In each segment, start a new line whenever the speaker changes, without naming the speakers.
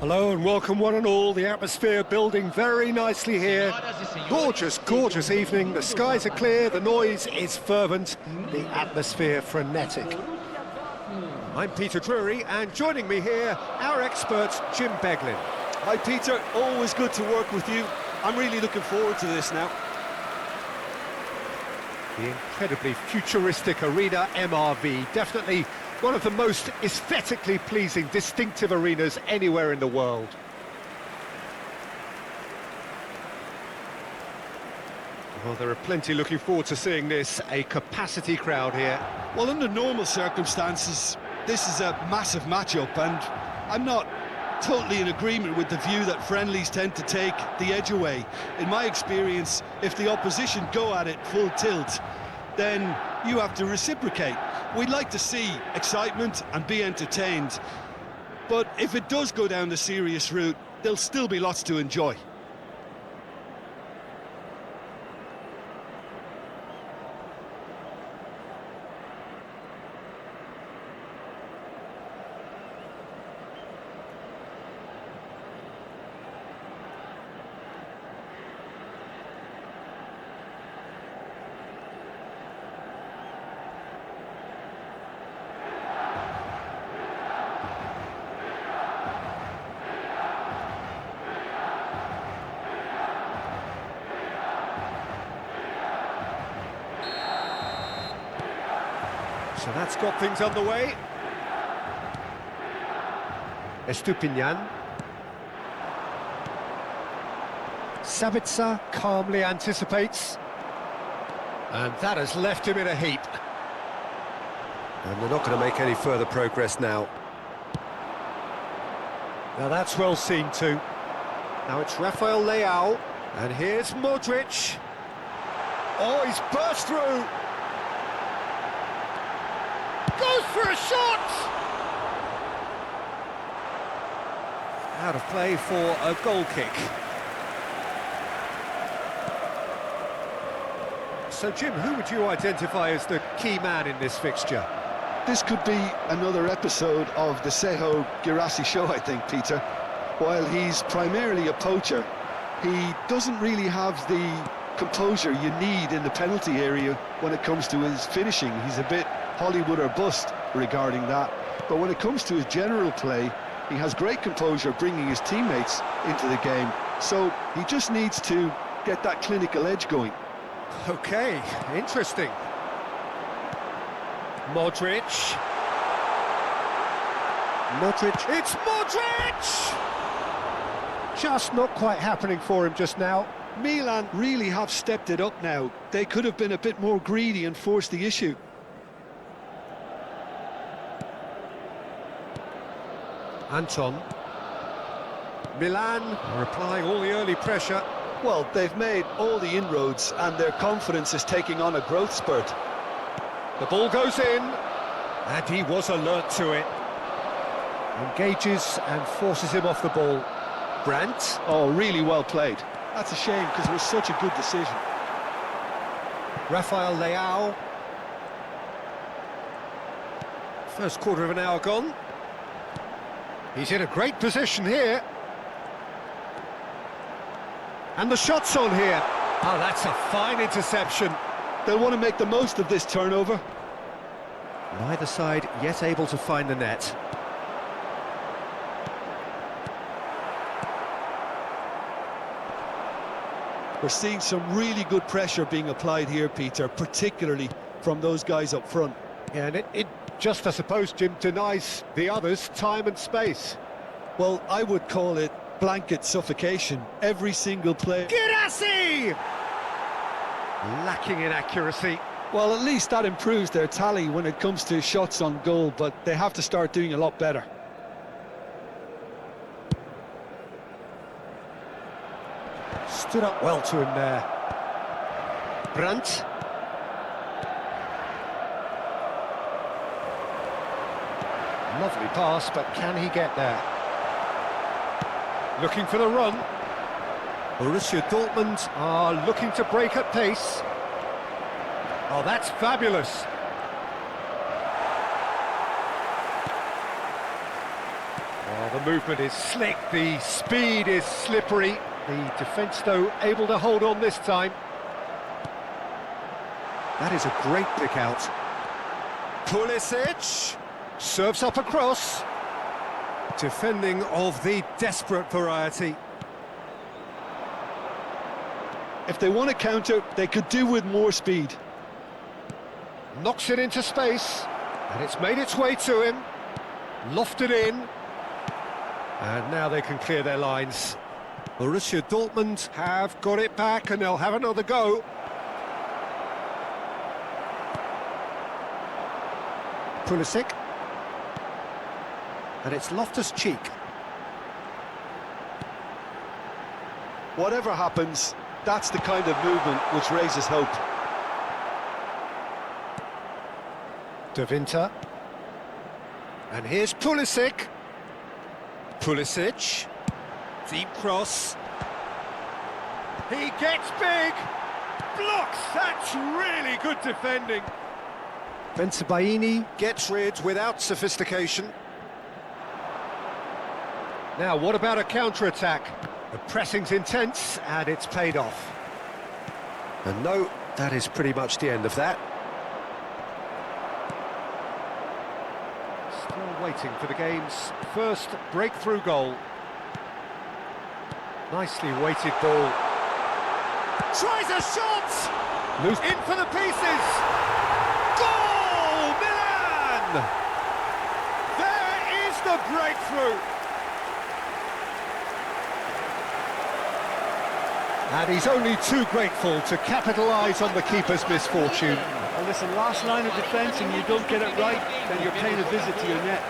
Hello and welcome one and all. The atmosphere building very nicely here. Gorgeous, gorgeous evening. The skies are clear, the noise is fervent, the atmosphere frenetic. I'm Peter Drury, and joining me here, our expert, Jim Beglin.
Hi Peter, always good to work with you. I'm really looking forward to this now.
The incredibly futuristic Arena MRV, definitely one of the most aesthetically pleasing, distinctive arenas anywhere in the world. Well, there are plenty looking forward to seeing this, a capacity crowd here.
Well, under normal circumstances, this is a massive matchup, and I'm not totally in agreement with the view that friendlies tend to take the edge away. In my experience, if the opposition go at it full tilt, then you have to reciprocate. We'd like to see excitement and be entertained, but if it does go down the serious route, there'll still be lots to enjoy.
So that's got things underway. Estupiñán. Sabitzer calmly anticipates. And that has left him in a heap. And they're not going to make any further progress now. Now that's well seen too. Now it's Rafael Leao. And here's Modric. Oh, he's burst through. Goes for a shot! Out of play for a goal kick. So Jim, who would you identify as the key man in this fixture?
This could be another episode of the Seho Girassi show, I think, Peter. While he's primarily a poacher, he doesn't really have the composure you need in the penalty area when it comes to his finishing. He's a bit Hollywood or bust regarding that, but when it comes to his general play, he has great composure bringing his teammates into the game, so he just needs to get that clinical edge going.
Okay, interesting. Modric, it's Modric! Just not quite happening for him just now.
Milan really have stepped it up now. They could have been a bit more greedy and forced the issue.
Anton. Milan are applying all the early pressure.
Well, they've made all the inroads and their confidence is taking on a growth spurt.
The ball goes in, and he was alert to it. Engages and forces him off the ball. Brandt.
Oh, really well played. That's a shame because it was such a good decision.
Rafael Leao. First quarter of an hour gone. He's in a great position here. And the shot's on here. Oh, that's a fine interception.
They'll want to make the most of this turnover.
Neither side yet able to find the net.
We're seeing some really good pressure being applied here, Peter, particularly from those guys up front.
Yeah, and it just, I suppose, Jim, denies the others time and space.
Well, I would call it blanket suffocation. Every single play.
Girassi! Lacking in accuracy.
Well, at least that improves their tally when it comes to shots on goal, but they have to start doing a lot better.
Stood up well to him there. Brandt. Lovely pass, but can he get there? Looking for the run. Borussia Dortmund are looking to break at pace. Oh, that's fabulous. The movement is slick, the speed is slippery. The defence, though, able to hold on this time. That is a great pick out. Pulisic serves up across. Defending of the desperate variety.
If they want to counter, they could do with more speed.
Knocks it into space, and it's made its way to him. Lofted in. And now they can clear their lines. Borussia Dortmund have got it back, and they'll have another go. Pulisic. And it's Loftus-Cheek.
Whatever happens, that's the kind of movement which raises hope.
De Winter. And here's Pulisic. Pulisic. Deep cross. He gets big. Blocks. That's really good defending. Bensebaini gets rid without sophistication. Now, what about a counter-attack? The pressing's intense, and it's paid off. And no, that is pretty much the end of that. Still waiting for the game's first breakthrough goal. Nicely weighted ball. Tries a shot! Loose. In for the pieces! Goal! Milan! There is the breakthrough! And he's only too grateful to capitalise on the keeper's misfortune.
Well, listen, last line of defence and you don't get it right, then you're paying a visit to your net.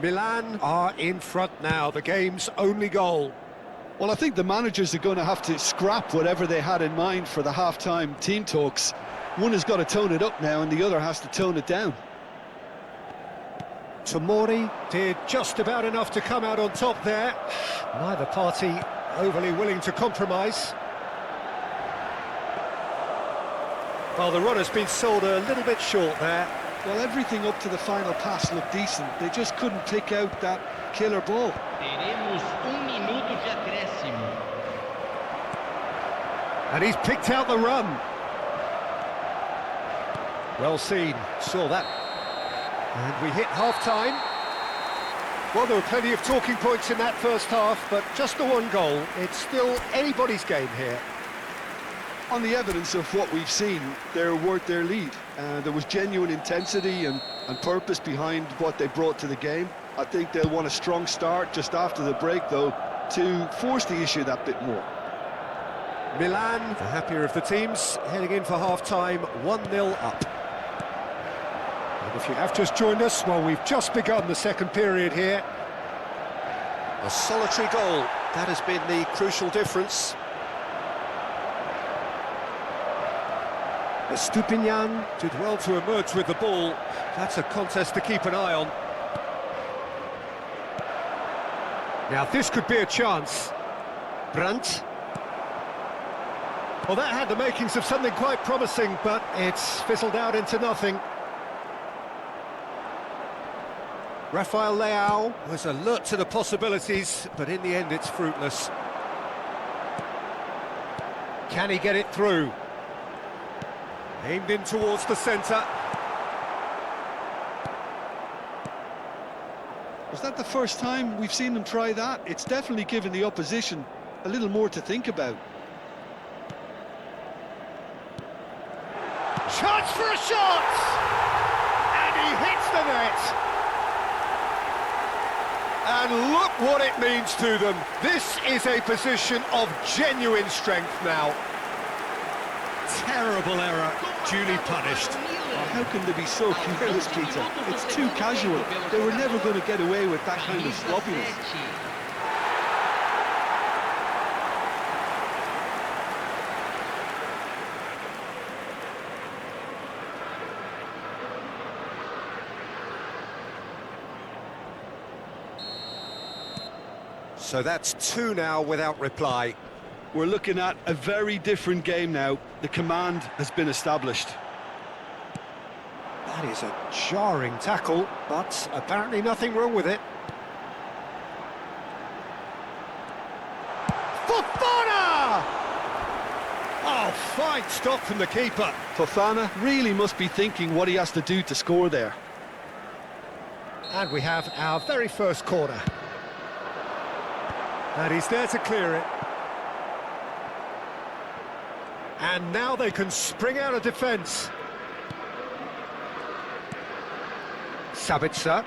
Milan are in front now, the game's only goal.
Well, I think the managers are going to have to scrap whatever they had in mind for the half-time team talks. One has got to tone it up now and the other has to tone it down.
Tomori did just about enough to come out on top there. Neither party overly willing to compromise. Well, the run-has been sold a little bit short there.
Well, everything up to the final pass looked decent. They just couldn't pick out that killer ball.
Minuto de acréscimo.
And he's picked out the run. Well seen, saw that. And we hit half-time. Well, there were plenty of talking points in that first half, but just the one goal. It's still anybody's game here.
On the evidence of what we've seen, they're worth their lead. There was genuine intensity and purpose behind what they brought to the game. I think they'll want a strong start just after the break, though, to force the issue that bit more.
Milan, the happier of the teams, heading in for half-time, 1-0 up. And if you have just joined us, well, we've just begun the second period here. A solitary goal, that has been the crucial difference. Stupinian did well to emerge with the ball. That's a contest to keep an eye on. Now this could be a chance. Brandt. Well, that had the makings of something quite promising, but it's fizzled out into nothing. Rafael Leao was alert to the possibilities, but in the end it's fruitless. Can he get it through? Aimed in towards the centre.
Was that the first time we've seen them try that? It's definitely given the opposition a little more to think about.
Chance for a shot! And he hits the net! And look what it means to them. This is a position of genuine strength now. Terrible error, duly punished.
How can they be so careless, Peter? It's too casual. They were never going to get away with that kind of sloppiness.
So that's 2 now without reply.
We're looking at a very different game now. The command has been established.
That is a jarring tackle, but apparently nothing wrong with it. Fofana! Oh, fine stop from the keeper.
Fofana really must be thinking what he has to do to score there.
And we have our very first corner. And he's there to clear it. And now they can spring out of defence. Sabitzer.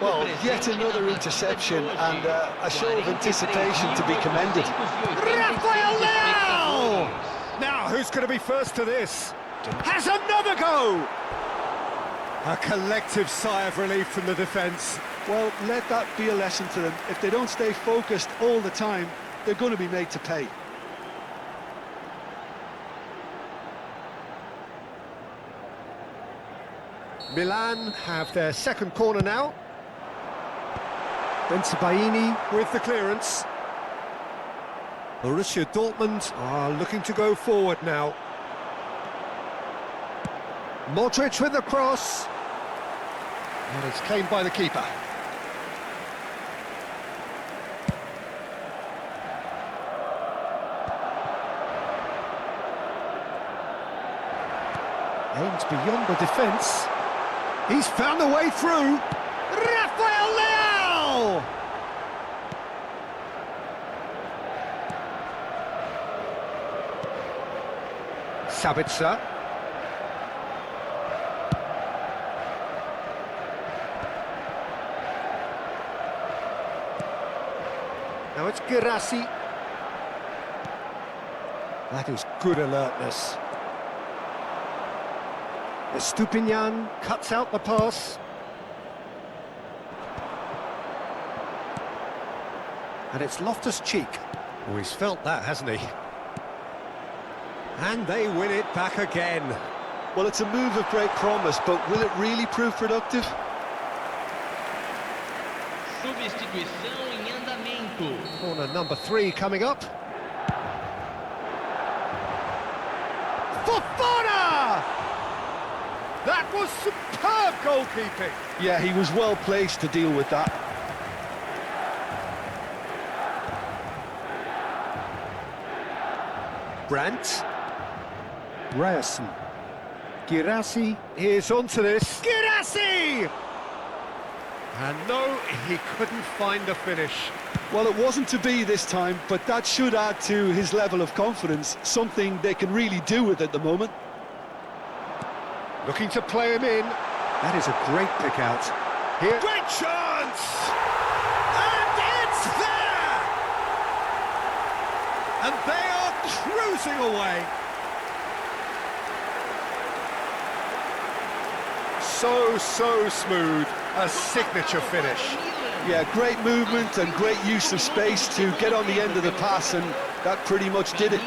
Well, yet another interception and a show of anticipation to be commended.
Rafael Leao! Now, who's going to be first to this? Has another go! A collective sigh of relief from the defence.
Well, let that be a lesson to them. If they don't stay focused all the time, they're going to be made to pay.
Milan have their second corner now. Bensebaini with the clearance. Borussia Dortmund are looking to go forward now. Modric with the cross. And it's claimed by the keeper. Aims beyond the defence. He's found a way through. Rafael Leao! Sabitzer. Now it's Girassi. That is good alertness. Estupinian cuts out the pass. And it's Loftus-Cheek. Oh, he's felt that, hasn't he? And they win it back again.
Well, it's a move of great promise, but will it really prove productive?
Substituição em andamento.
Corner number 3 coming up. Fofana! That was superb goalkeeping.
Yeah, he was well placed to deal with that.
Brandt. RYZEN. Girassi is onto this. Girassi! And no, he couldn't find a finish.
Well, it wasn't to be this time, but that should add to his level of confidence, something they can really do with at the moment.
Looking to play him in. That is a great pick out. Here. Great chance! And it's there! And they are cruising away. So smooth. A signature finish.
Yeah, great movement and great use of space to get on the end of the pass, and that pretty much did it.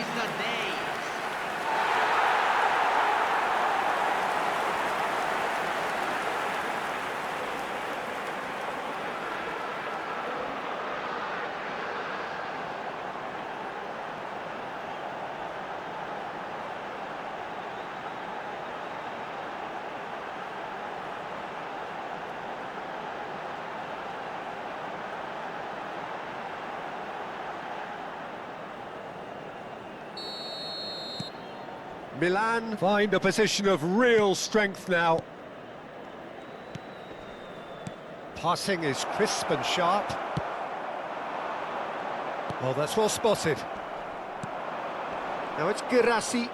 Milan find a position of real strength now. Passing is crisp and sharp. Well, that's well spotted. Now it's Girassi.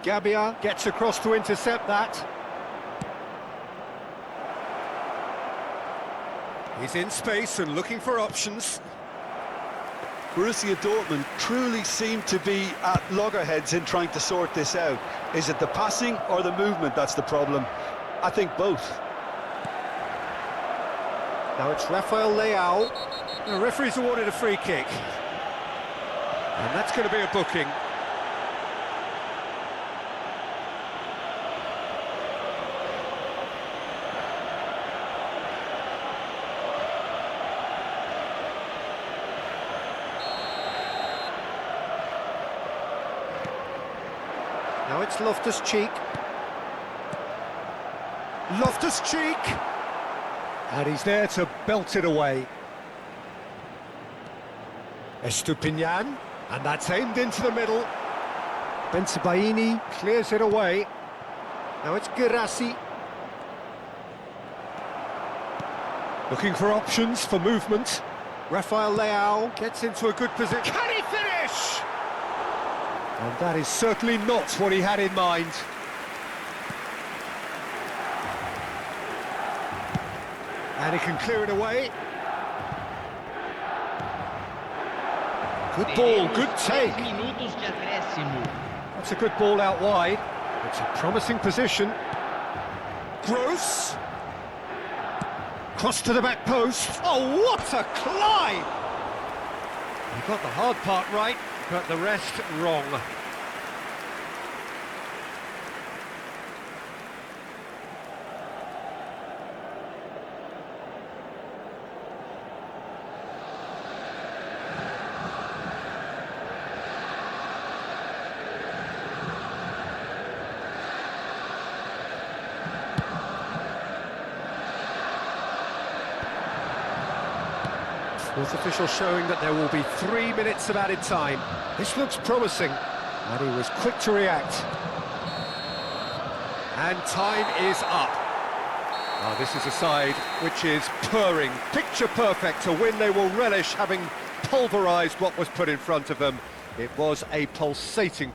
Gabbia gets across to intercept that. He's in space and looking for options.
Borussia Dortmund truly seem to be at loggerheads in trying to sort this out. Is it the passing or the movement that's the problem? I think both.
Now it's Rafael Leao. The referee's awarded a free kick. And that's going to be a booking. Now it's Loftus-Cheek. Loftus-Cheek! And he's there to belt it away. Estupinian, and that's aimed into the middle. Bensebaini clears it away. Now it's Guirassy. Looking for options for movement. Rafael Leao gets into a good position. Can he finish? And that is certainly not what he had in mind. And he can clear it away. Good ball, good take. That's a good ball out wide. It's a promising position. Gross. Cross to the back post. Oh, what a climb! He got the hard part right, but the rest wrong. Fourth official showing that there will be 3 minutes of added time. This looks promising, and he was quick to react. And time is up. Oh, this is a side which is purring, picture perfect to win. They will relish having pulverised what was put in front of them. It was a pulsating